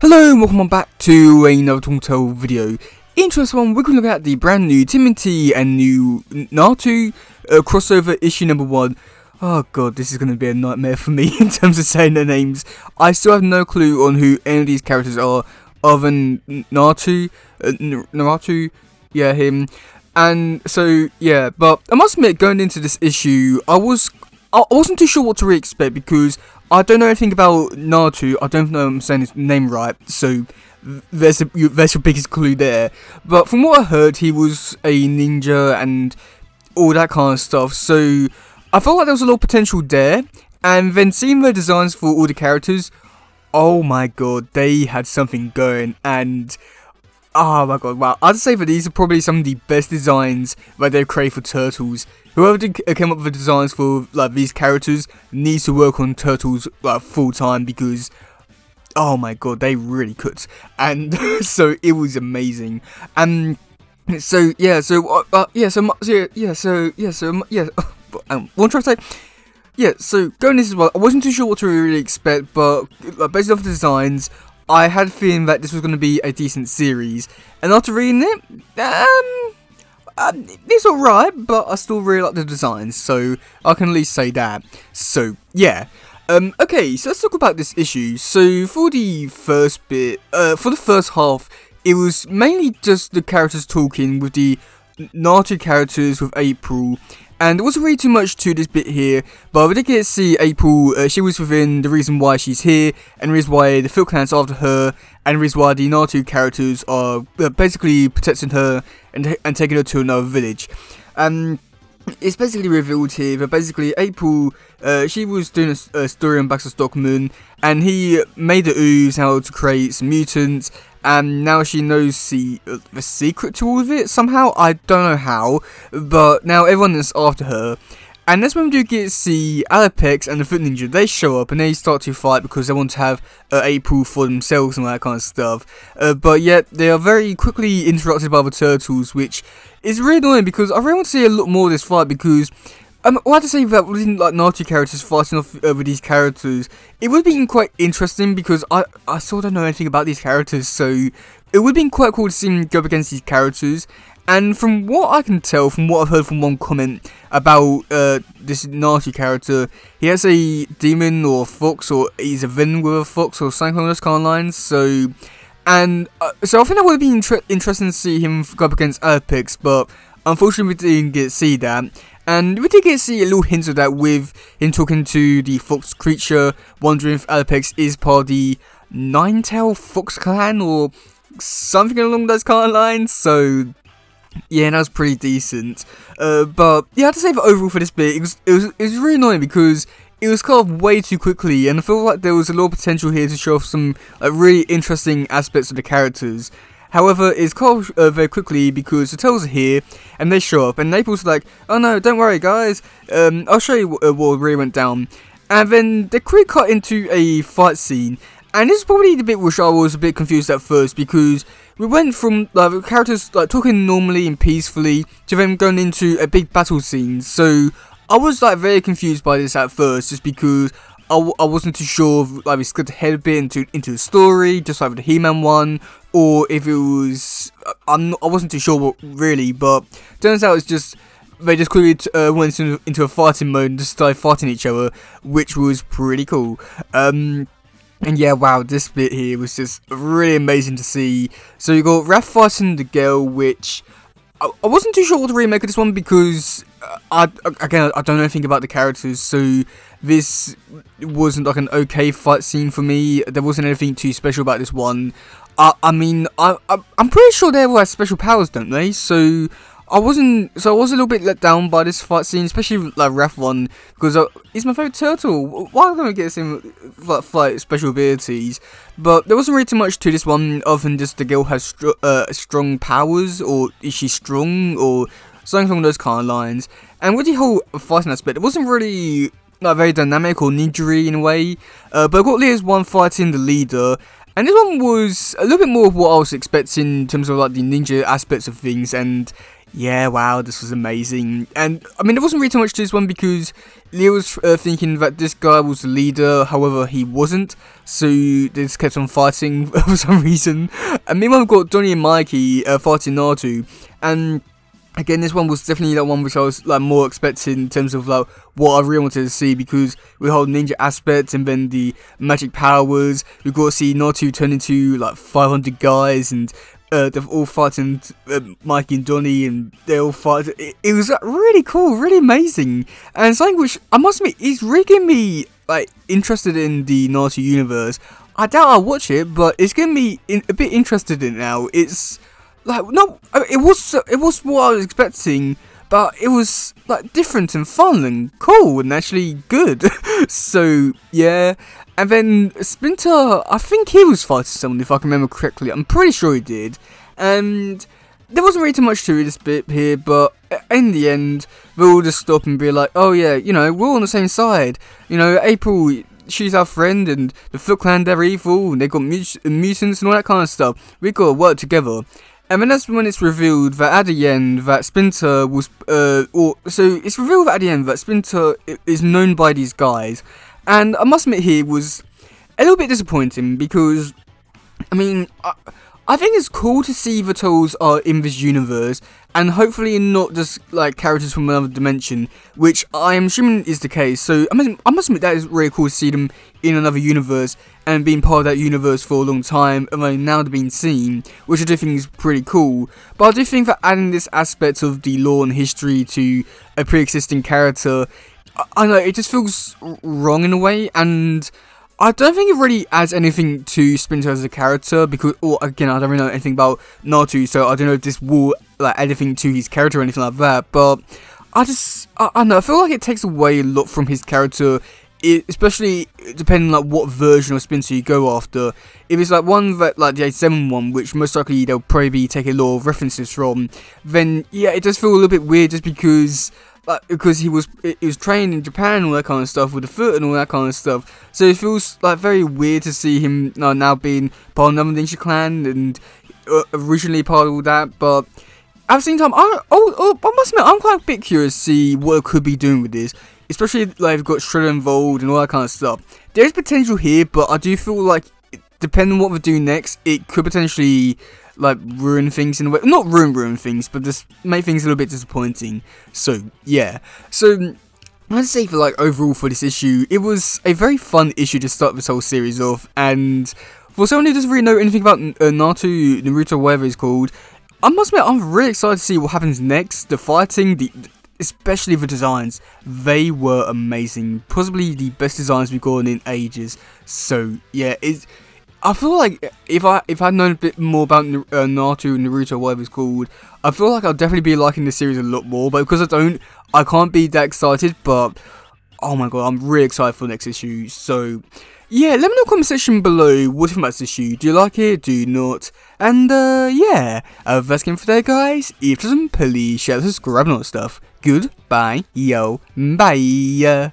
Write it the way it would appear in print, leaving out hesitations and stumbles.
Hello and welcome on back to another Naruto video. In this one, we're going to look at the brand new Timothy and new Naruto crossover issue number 1. Oh god, this is going to be a nightmare for me in terms of saying their names. I still have no clue on who any of these characters are other than Naruto, yeah, him. And so, yeah, but I must admit, going into this issue, I wasn't too sure what to really expect because I don't know anything about Naruto. I don't know if I'm saying his name right, so there's your biggest clue there. But from what I heard, he was a ninja and all that kind of stuff, so I felt like there was a lot of potential there. And then seeing the designs for all the characters, oh my god, they had something going. And oh my god, wow, I'd say that these are probably some of the best designs that they've created for Turtles. Whoever came up with the designs for like these characters needs to work on Turtles like full time because oh my god, they really could. And so it was amazing. And so yeah, what I'm trying to say. Yeah, so going this as well, I wasn't too sure what to really expect, but based off the designs, I had a feeling that this was going to be a decent series. And after reading it, it's alright, but I still really like the designs, so I can at least say that. So, yeah. Okay, so let's talk about this issue. So, for the first bit, for the first half, it was mainly just the characters talking with the Naruto characters with April. And there wasn't really too much to this bit here, but we did get to see April. She was within the reason why she's here, and the reason why the Foot Clan's after her, and the reason why the Naruto characters are basically protecting her and taking her to another village. It's basically revealed here that basically April, she was doing a story on Baxter Stockman, and he made the ooze how to create some mutants. And now she knows the secret to all of it somehow. I don't know how, but now everyone is after her. And that's when we do get to see Alapex and the Foot Ninja. They show up and they start to fight because they want to have April for themselves and all that kind of stuff. But yet they are very quickly interrupted by the Turtles, which is really annoying because I really want to see a lot more of this fight because I have to say that with like Naruto characters fighting off with these characters, it would have been quite interesting because I still don't know anything about these characters, so it would have been quite cool to see them go up against these characters. And from what I can tell, from what I've heard from one comment about this Naruto character, he has a demon or a fox, or he's a villain with a fox or something along those kind of lines. So, and so I think that would have been interesting to see him go up against Alapex, but unfortunately we didn't get to see that. And we did get to see a little hint of that with him talking to the fox creature, wondering if Alapex is part of the Nine-Tail Fox Clan or something along those kind of lines. So yeah, that was pretty decent. But yeah, I have to say that overall for this bit, it was really annoying because it was kind of way too quickly, and I feel like there was a lot of potential here to show off some really interesting aspects of the characters. However, it's cut off very quickly because the Turtles are here and they show up, and Naples like, oh no, don't worry guys, I'll show you what really went down. And then they quickly cut into a fight scene, and this is probably the bit which I was a bit confused at first because we went from like the characters like talking normally and peacefully to them going into a big battle scene. So I was like very confused by this at first, just because I wasn't too sure if like we skipped ahead a bit into the story, just like with the He-Man one, or if it was I wasn't too sure what really. But turns out it's just they just quickly went into a fighting mode and just started fighting each other, which was pretty cool. And yeah, wow, this bit here was just really amazing to see. So you got Raph fighting the girl, which I wasn't too sure what to really make of this one because I don't know anything about the characters, so this wasn't like an okay fight scene for me. There wasn't anything too special about this one. I mean, I'm pretty sure they all have special powers, don't they? So I was a little bit let down by this fight scene, especially like Raph one, because he's my favourite turtle. Why don't I get him fight special abilities? But there wasn't really too much to this one other than just the girl has strong powers, or is she strong, or something along those kind of lines. And with the whole fighting aspect, it wasn't really like very dynamic or ninja-y in a way. But I got Leah's one fighting the leader. And this one was a little bit more of what I was expecting in terms of like the ninja aspects of things, and yeah, wow, this was amazing. And I mean, there wasn't really too much to this one because Leo was thinking that this guy was the leader, however, he wasn't. So they just kept on fighting for some reason. And meanwhile, we've got Donnie and Mikey fighting Naruto. And again, this one was definitely that one which I was like more expecting in terms of like what I really wanted to see, because we hold ninja aspects and then the magic powers. We got to see Naruto turn into like 500 guys, and they're all fighting Mikey and Donnie, and they all fight. It was really cool, really amazing, and something which I must admit is really getting me like interested in the Naruto universe. I doubt I'll watch it, but it's getting me a bit interested in it now. It's like, no, it was what I was expecting, but it was like different and fun and cool and actually good. So yeah, and then Splinter, I think he was fighting someone if I can remember correctly. I'm pretty sure he did, and there wasn't really too much to this bit here, but in the end, we'll all just stop and be like, oh yeah, you know, we're all on the same side. You know, April, she's our friend, and the Foot Clan, they're evil, and they got mutants and all that kind of stuff. We gotta work together. And then that's when it's revealed that at the end that Splinter was, so it's revealed at the end that Splinter is known by these guys, and I must admit here was a little bit disappointing because, I mean, I think it's cool to see the Turtles are in this universe, and hopefully not just like characters from another dimension, which I am assuming is the case. So I must admit that is really cool to see them in another universe and being part of that universe for a long time, and then now they're being seen, which I do think is pretty cool. But I do think that adding this aspect of the lore and history to a pre-existing character, I know it just feels wrong in a way, and I don't think it really adds anything to Splinter as a character, because, or again, I don't really know anything about Naruto, so I don't know if this will like add anything to his character or anything like that. But I don't know, I feel like it takes away a lot from his character, especially depending like what version of Splinter you go after. If it's like one that like the 87 one, which most likely they'll probably be taking a lot of references from, then yeah, it does feel a little bit weird just because. Like, because he was trained in Japan and all that kind of stuff with the foot and all that kind of stuff, so it feels like very weird to see him now being part of another ninja clan and originally part of all that. But at the same time, I must admit I'm quite a bit curious to see what it could be doing with this, especially like they've got Shredder involved and all that kind of stuff. There is potential here, but I do feel like depending on what we do next, it could potentially like ruin things in a way, not ruin things, but just make things a little bit disappointing. So yeah, so I'd say for like overall for this issue, it was a very fun issue to start this whole series off, and for someone who doesn't really know anything about Naruto, whatever it's called, I must admit I'm really excited to see what happens next. The fighting, especially the designs, they were amazing, possibly the best designs we've gotten in ages. So yeah, I feel like if I'd known a bit more about Naruto, whatever it's called, I feel like I'll definitely be liking this series a lot more. But because I can't be that excited. But oh my god, I'm really excited for the next issue. So yeah, let me know in the comment section below what you think about this issue. Do you like it? Do you not? And yeah, that's game for today, guys. If it doesn't, please share, subscribe, and all that stuff. Goodbye, yo, bye.